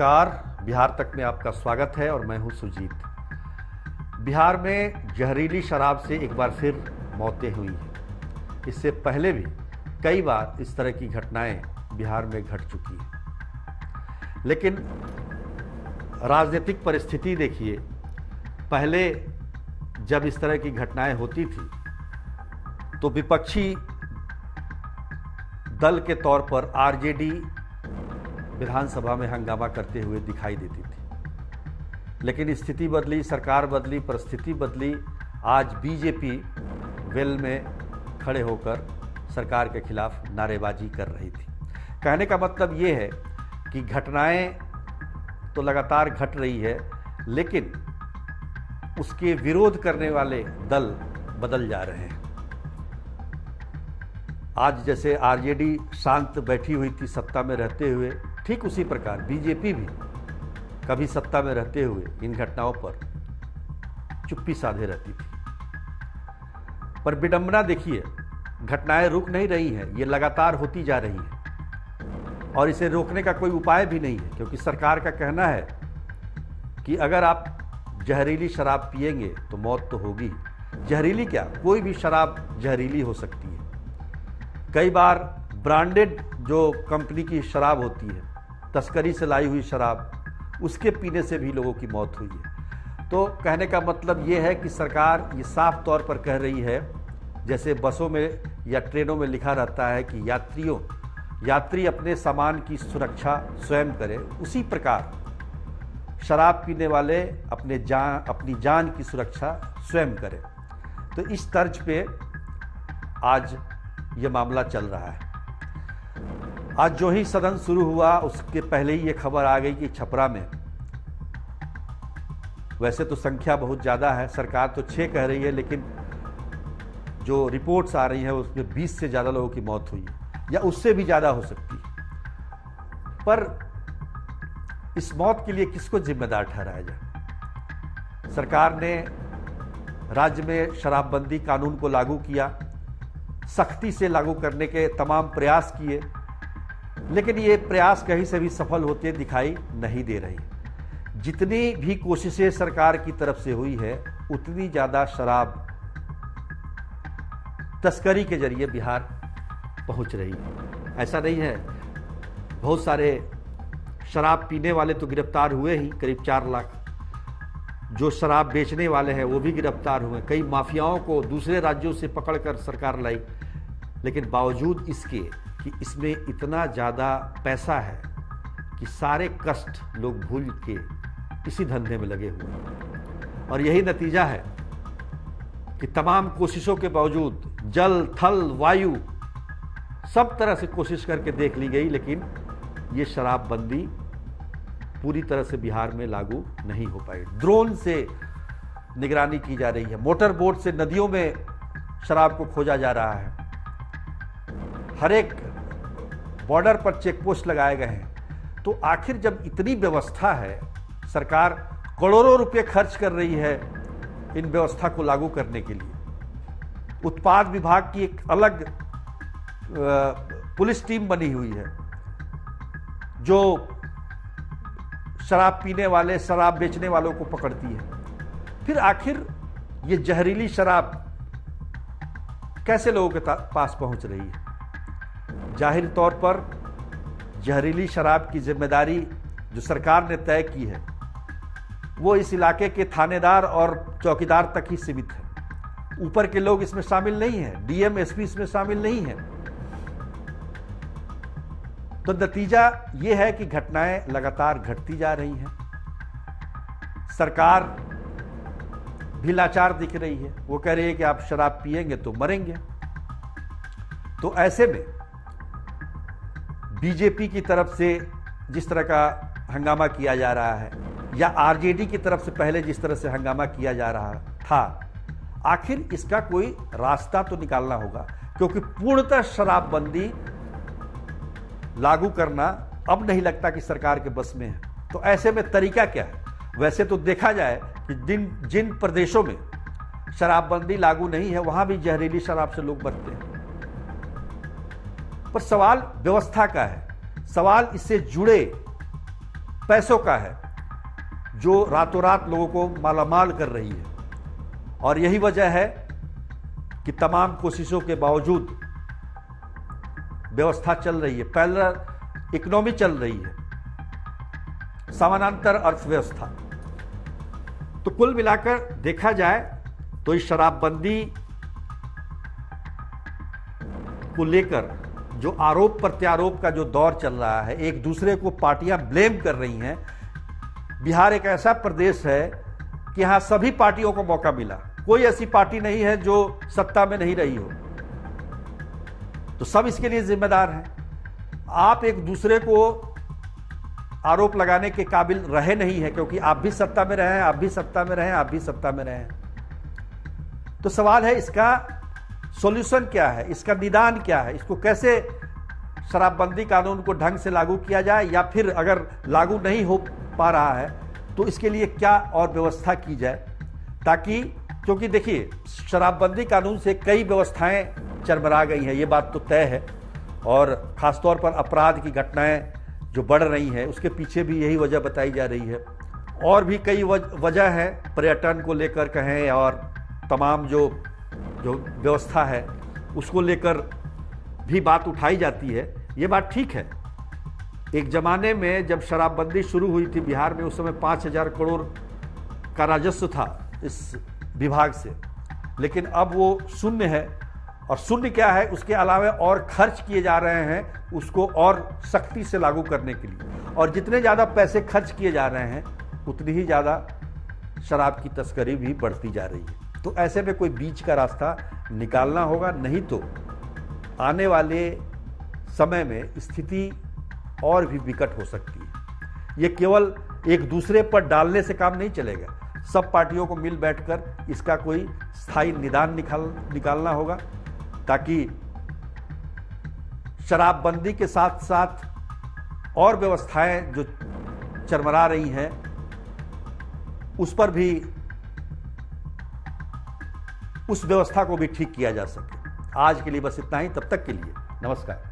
नमस्कार। बिहार तक में आपका स्वागत है और मैं हूं सुजीत। बिहार में जहरीली शराब से एक बार फिर मौतें हुई हैं। इससे पहले भी कई बार इस तरह की घटनाएं बिहार में घट चुकी हैं, लेकिन राजनीतिक परिस्थिति देखिए। पहले जब इस तरह की घटनाएं होती थी तो विपक्षी दल के तौर पर आरजेडी विधानसभा में हंगामा करते हुए दिखाई देती थी, लेकिन स्थिति बदली, सरकार बदली, परिस्थिति बदली। आज बीजेपी वेल में खड़े होकर सरकार के खिलाफ नारेबाजी कर रही थी। कहने का मतलब ये है कि घटनाएं तो लगातार घट रही है, लेकिन उसके विरोध करने वाले दल बदल जा रहे हैं। आज जैसे आरजेडी शांत बैठी हुई थी सत्ता में रहते हुए, ठीक उसी प्रकार बीजेपी भी कभी सत्ता में रहते हुए इन घटनाओं पर चुप्पी साधे रहती थी। पर विडंबना देखिए, घटनाएं रुक नहीं रही हैं, ये लगातार होती जा रही है और इसे रोकने का कोई उपाय भी नहीं है, क्योंकि सरकार का कहना है कि अगर आप जहरीली शराब पिएंगे तो मौत तो होगी। जहरीली क्या, कोई भी शराब जहरीली हो सकती है। कई बार ब्रांडेड जो कंपनी की शराब होती है, तस्करी से लाई हुई शराब, उसके पीने से भी लोगों की मौत हुई है। तो कहने का मतलब ये है कि सरकार ये साफ तौर पर कह रही है, जैसे बसों में या ट्रेनों में लिखा रहता है कि यात्री अपने सामान की सुरक्षा स्वयं करें, उसी प्रकार शराब पीने वाले अपनी जान की सुरक्षा स्वयं करें। तो इस तर्ज पे आज ये मामला चल रहा है। आज जो ही सदन शुरू हुआ उसके पहले ही ये खबर आ गई कि छपरा में, वैसे तो संख्या बहुत ज़्यादा है, सरकार तो 6 कह रही है, लेकिन जो रिपोर्ट्स आ रही हैं उसमें 20 से ज़्यादा लोगों की मौत हुई है या उससे भी ज़्यादा हो सकती है। पर इस मौत के लिए किसको जिम्मेदार ठहराया जाए? सरकार ने राज्य में शराबबंदी कानून को लागू किया, सख्ती से लागू करने के तमाम प्रयास किए, लेकिन ये प्रयास कहीं से भी सफल होते दिखाई नहीं दे रही। जितनी भी कोशिशें सरकार की तरफ से हुई है, उतनी ज़्यादा शराब तस्करी के जरिए बिहार पहुंच रही है। ऐसा नहीं है, बहुत सारे शराब पीने वाले तो गिरफ्तार हुए ही, करीब 4 लाख। जो शराब बेचने वाले हैं वो भी गिरफ्तार हुए। कई माफियाओं को दूसरे राज्यों से पकड़कर सरकार लाई, लेकिन बावजूद इसके कि इसमें इतना ज़्यादा पैसा है कि सारे कष्ट लोग भूल के इसी धंधे में लगे हुए हैं। और यही नतीजा है कि तमाम कोशिशों के बावजूद जल, थल, वायु सब तरह से कोशिश करके देख ली गई, लेकिन ये शराबबंदी पूरी तरह से बिहार में लागू नहीं हो पाई। ड्रोन से निगरानी की जा रही है, मोटर बोट से नदियों में शराब को खोजा जा रहा है, हर एक बॉर्डर पर चेक पोस्ट लगाए गए हैं। तो आखिर जब इतनी व्यवस्था है, सरकार करोड़ों रुपए खर्च कर रही है इन व्यवस्था को लागू करने के लिए, उत्पाद विभाग की एक अलग पुलिस टीम बनी हुई है जो शराब पीने वाले, शराब बेचने वालों को पकड़ती है। फिर आखिर ये जहरीली शराब कैसे लोगों के पास पहुंच रही है? जाहिर तौर पर जहरीली शराब की जिम्मेदारी जो सरकार ने तय की है वो इस इलाके के थानेदार और चौकीदार तक ही सीमित है। ऊपर के लोग इसमें शामिल नहीं हैं, डीएम, एसपी इसमें शामिल नहीं है। तो नतीजा ये है कि घटनाएं लगातार घटती जा रही हैं। सरकार भी लाचार दिख रही है, वो कह रही है कि आप शराब पिएंगे तो मरेंगे। तो ऐसे में बीजेपी की तरफ से जिस तरह का हंगामा किया जा रहा है, या आरजेडी की तरफ से पहले जिस तरह से हंगामा किया जा रहा था, आखिर इसका कोई रास्ता तो निकालना होगा, क्योंकि पूर्णतः शराबबंदी लागू करना अब नहीं लगता कि सरकार के बस में है। तो ऐसे में तरीका क्या है? वैसे तो देखा जाए कि जिन प्रदेशों में शराबबंदी लागू नहीं है, वहां भी जहरीली शराब से लोग मरते हैं। पर सवाल व्यवस्था का है, सवाल इससे जुड़े पैसों का है जो रातों रात लोगों को मालामाल कर रही है। और यही वजह है कि तमाम कोशिशों के बावजूद व्यवस्था चल रही है, पैरेलल इकोनॉमी चल रही है, समानांतर अर्थव्यवस्था। तो कुल मिलाकर देखा जाए तो इस शराबबंदी को लेकर जो आरोप प्रत्यारोप का जो दौर चल रहा है, एक दूसरे को पार्टियां ब्लेम कर रही हैं। बिहार एक ऐसा प्रदेश है कि यहां सभी पार्टियों को मौका मिला, कोई ऐसी पार्टी नहीं है जो सत्ता में नहीं रही हो, तो सब इसके लिए जिम्मेदार हैं। आप एक दूसरे को आरोप लगाने के काबिल रहे नहीं है, क्योंकि आप भी सत्ता में रहे हैं, आप भी सत्ता में रहे हैं, आप भी सत्ता में रहे हैं। तो सवाल है इसका सॉल्यूशन क्या है, इसका निदान क्या है, इसको कैसे शराबबंदी कानून को ढंग से लागू किया जाए, या फिर अगर लागू नहीं हो पा रहा है तो इसके लिए क्या और व्यवस्था की जाए, ताकि, क्योंकि देखिए शराबबंदी कानून से कई व्यवस्थाएं चरमरा गई हैं, ये बात तो तय है। और खासतौर पर अपराध की घटनाएं जो बढ़ रही हैं उसके पीछे भी यही वजह बताई जा रही है। और भी कई वजह है, पर्यटन को लेकर कहें और तमाम जो व्यवस्था है उसको लेकर भी बात उठाई जाती है। ये बात ठीक है। एक ज़माने में जब शराबबंदी शुरू हुई थी बिहार में, उस समय 5,000 करोड़ का राजस्व था इस विभाग से, लेकिन अब वो शून्य है। और शून्य क्या है, उसके अलावा और खर्च किए जा रहे हैं उसको और सख्ती से लागू करने के लिए। और जितने ज़्यादा पैसे खर्च किए जा रहे हैं उतनी ही ज़्यादा शराब की तस्करी भी बढ़ती जा रही है। तो ऐसे में कोई बीच का रास्ता निकालना होगा, नहीं तो आने वाले समय में स्थिति और भी विकट हो सकती है। ये केवल एक दूसरे पर डालने से काम नहीं चलेगा, सब पार्टियों को मिल बैठकर इसका कोई स्थायी निदान निकालना होगा, ताकि शराबबंदी के साथ साथ और व्यवस्थाएं जो चरमरा रही हैं उस पर भी, उस व्यवस्था को भी ठीक किया जा सके। आज के लिए बस इतना ही, तब तक के लिए नमस्कार।